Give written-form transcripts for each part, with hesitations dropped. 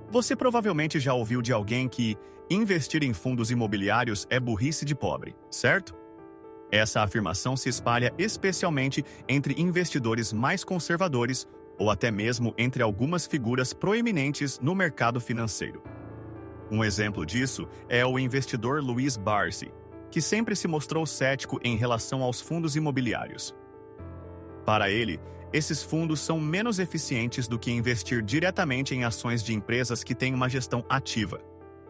Você provavelmente já ouviu de alguém que investir em fundos imobiliários é burrice de pobre, certo? Essa afirmação se espalha especialmente entre investidores mais conservadores ou até mesmo entre algumas figuras proeminentes no mercado financeiro. Um exemplo disso é o investidor Luiz Barsi, que sempre se mostrou cético em relação aos fundos imobiliários. Para ele, esses fundos são menos eficientes do que investir diretamente em ações de empresas que têm uma gestão ativa,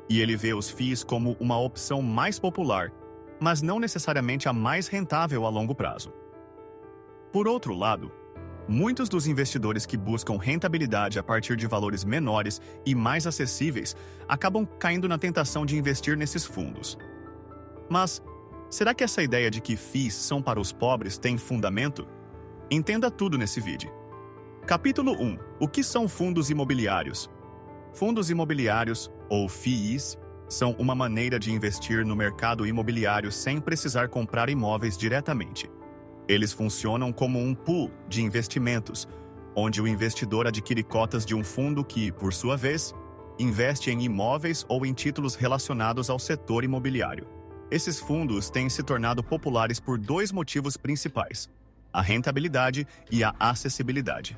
e ele vê os FIIs como uma opção mais popular, mas não necessariamente a mais rentável a longo prazo. Por outro lado, muitos dos investidores que buscam rentabilidade a partir de valores menores e mais acessíveis acabam caindo na tentação de investir nesses fundos. Mas, será que essa ideia de que FIIs são para os pobres tem fundamento? Entenda tudo nesse vídeo. Capítulo 1. O que são fundos imobiliários? Fundos imobiliários, ou FIIs, são uma maneira de investir no mercado imobiliário sem precisar comprar imóveis diretamente. Eles funcionam como um pool de investimentos, onde o investidor adquire cotas de um fundo que, por sua vez, investe em imóveis ou em títulos relacionados ao setor imobiliário. Esses fundos têm se tornado populares por dois motivos principais: a rentabilidade e a acessibilidade.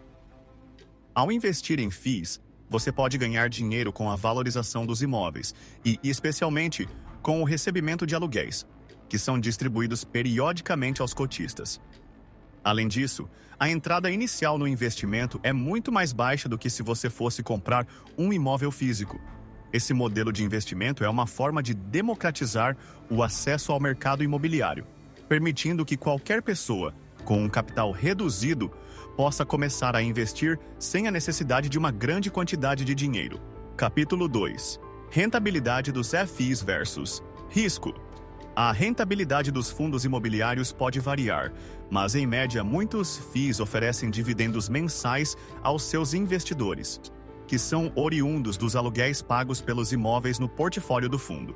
Ao investir em FIIs, você pode ganhar dinheiro com a valorização dos imóveis e, especialmente, com o recebimento de aluguéis, que são distribuídos periodicamente aos cotistas. Além disso, a entrada inicial no investimento é muito mais baixa do que se você fosse comprar um imóvel físico. Esse modelo de investimento é uma forma de democratizar o acesso ao mercado imobiliário, permitindo que qualquer pessoa, com um capital reduzido, possa começar a investir sem a necessidade de uma grande quantidade de dinheiro. Capítulo 2. Rentabilidade dos FIIs versus risco. A rentabilidade dos fundos imobiliários pode variar, mas em média muitos FIIs oferecem dividendos mensais aos seus investidores, que são oriundos dos aluguéis pagos pelos imóveis no portfólio do fundo.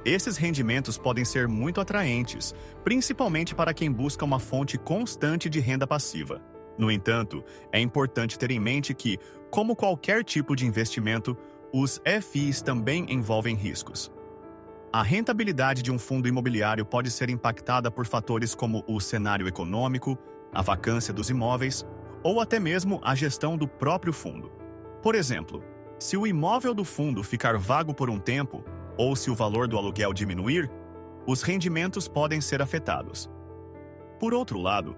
Esses rendimentos podem ser muito atraentes, principalmente para quem busca uma fonte constante de renda passiva. No entanto, é importante ter em mente que, como qualquer tipo de investimento, os FIIs também envolvem riscos. A rentabilidade de um fundo imobiliário pode ser impactada por fatores como o cenário econômico, a vacância dos imóveis ou até mesmo a gestão do próprio fundo. Por exemplo, se o imóvel do fundo ficar vago por um tempo, ou se o valor do aluguel diminuir, os rendimentos podem ser afetados. Por outro lado,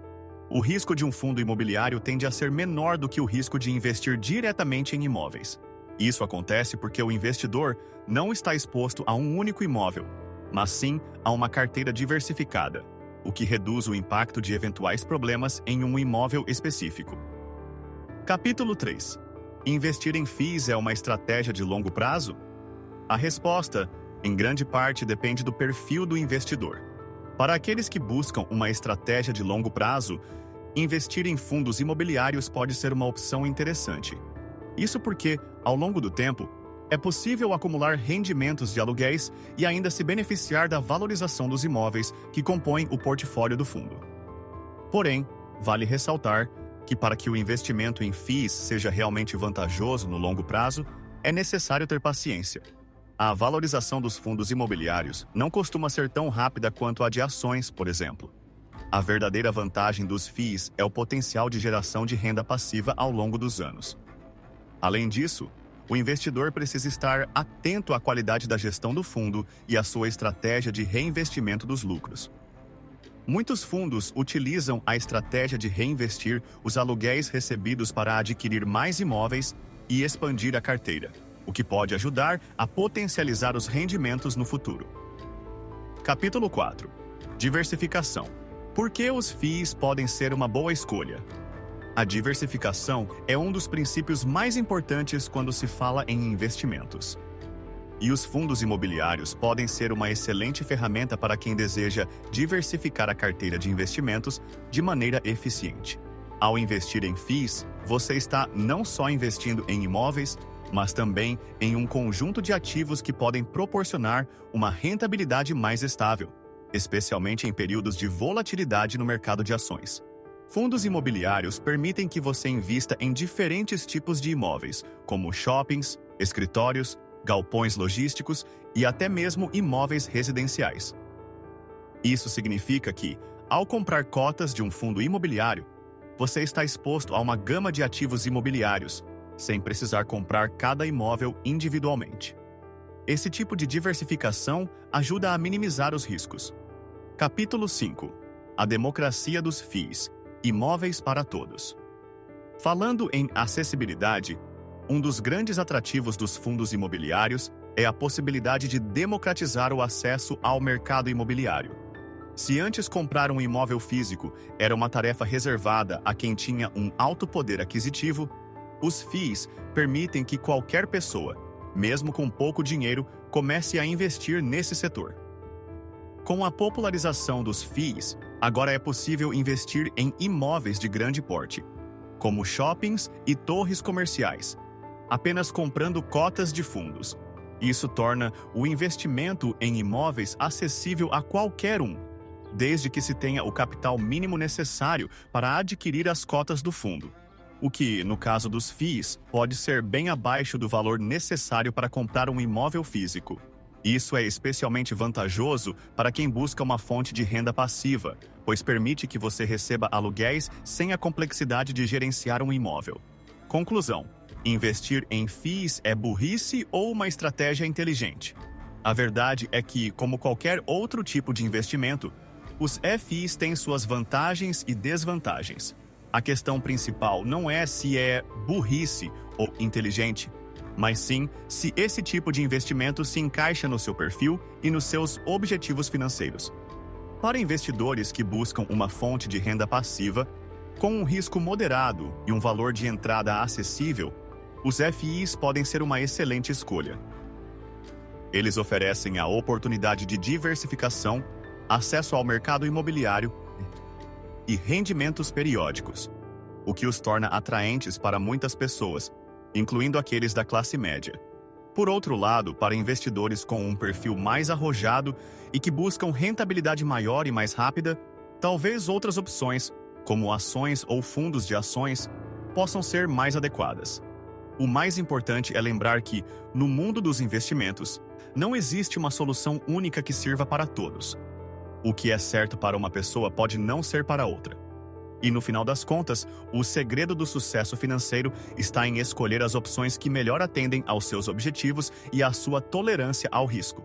o risco de um fundo imobiliário tende a ser menor do que o risco de investir diretamente em imóveis. Isso acontece porque o investidor não está exposto a um único imóvel, mas sim a uma carteira diversificada, o que reduz o impacto de eventuais problemas em um imóvel específico. Capítulo 3. Investir em FIIs é uma estratégia de longo prazo? A resposta, em grande parte, depende do perfil do investidor. Para aqueles que buscam uma estratégia de longo prazo, investir em fundos imobiliários pode ser uma opção interessante. Isso porque, ao longo do tempo, é possível acumular rendimentos de aluguéis e ainda se beneficiar da valorização dos imóveis que compõem o portfólio do fundo. Porém, vale ressaltar que para que o investimento em FIIs seja realmente vantajoso no longo prazo, é necessário ter paciência. A valorização dos fundos imobiliários não costuma ser tão rápida quanto a de ações, por exemplo. A verdadeira vantagem dos FIIs é o potencial de geração de renda passiva ao longo dos anos. Além disso, o investidor precisa estar atento à qualidade da gestão do fundo e à sua estratégia de reinvestimento dos lucros. Muitos fundos utilizam a estratégia de reinvestir os aluguéis recebidos para adquirir mais imóveis e expandir a carteira, o que pode ajudar a potencializar os rendimentos no futuro. Capítulo 4. Diversificação. Por que os FIIs podem ser uma boa escolha? A diversificação é um dos princípios mais importantes quando se fala em investimentos. E os fundos imobiliários podem ser uma excelente ferramenta para quem deseja diversificar a carteira de investimentos de maneira eficiente. Ao investir em FIIs, você está não só investindo em imóveis, mas também em um conjunto de ativos que podem proporcionar uma rentabilidade mais estável, especialmente em períodos de volatilidade no mercado de ações. Fundos imobiliários permitem que você invista em diferentes tipos de imóveis, como shoppings, escritórios, galpões logísticos e até mesmo imóveis residenciais. Isso significa que, ao comprar cotas de um fundo imobiliário, você está exposto a uma gama de ativos imobiliários, sem precisar comprar cada imóvel individualmente. Esse tipo de diversificação ajuda a minimizar os riscos. Capítulo 5. A democracia dos FIIs. Imóveis para todos. Falando em acessibilidade, um dos grandes atrativos dos fundos imobiliários é a possibilidade de democratizar o acesso ao mercado imobiliário. Se antes comprar um imóvel físico era uma tarefa reservada a quem tinha um alto poder aquisitivo, os FIIs permitem que qualquer pessoa, mesmo com pouco dinheiro, comece a investir nesse setor. Com a popularização dos FIIs, agora é possível investir em imóveis de grande porte, como shoppings e torres comerciais, apenas comprando cotas de fundos. Isso torna o investimento em imóveis acessível a qualquer um, desde que se tenha o capital mínimo necessário para adquirir as cotas do fundo, o que, no caso dos FIIs, pode ser bem abaixo do valor necessário para comprar um imóvel físico. Isso é especialmente vantajoso para quem busca uma fonte de renda passiva, pois permite que você receba aluguéis sem a complexidade de gerenciar um imóvel. Conclusão: investir em FIIs é burrice ou uma estratégia inteligente? A verdade é que, como qualquer outro tipo de investimento, os FIIs têm suas vantagens e desvantagens. A questão principal não é se é burrice ou inteligente, mas sim se esse tipo de investimento se encaixa no seu perfil e nos seus objetivos financeiros. Para investidores que buscam uma fonte de renda passiva, com um risco moderado e um valor de entrada acessível, os FIIs podem ser uma excelente escolha. Eles oferecem a oportunidade de diversificação, acesso ao mercado imobiliário e rendimentos periódicos, o que os torna atraentes para muitas pessoas, incluindo aqueles da classe média. Por outro lado, para investidores com um perfil mais arrojado e que buscam rentabilidade maior e mais rápida, talvez outras opções, como ações ou fundos de ações, possam ser mais adequadas. O mais importante é lembrar que, no mundo dos investimentos, não existe uma solução única que sirva para todos. O que é certo para uma pessoa pode não ser para outra. E, no final das contas, o segredo do sucesso financeiro está em escolher as opções que melhor atendem aos seus objetivos e à sua tolerância ao risco.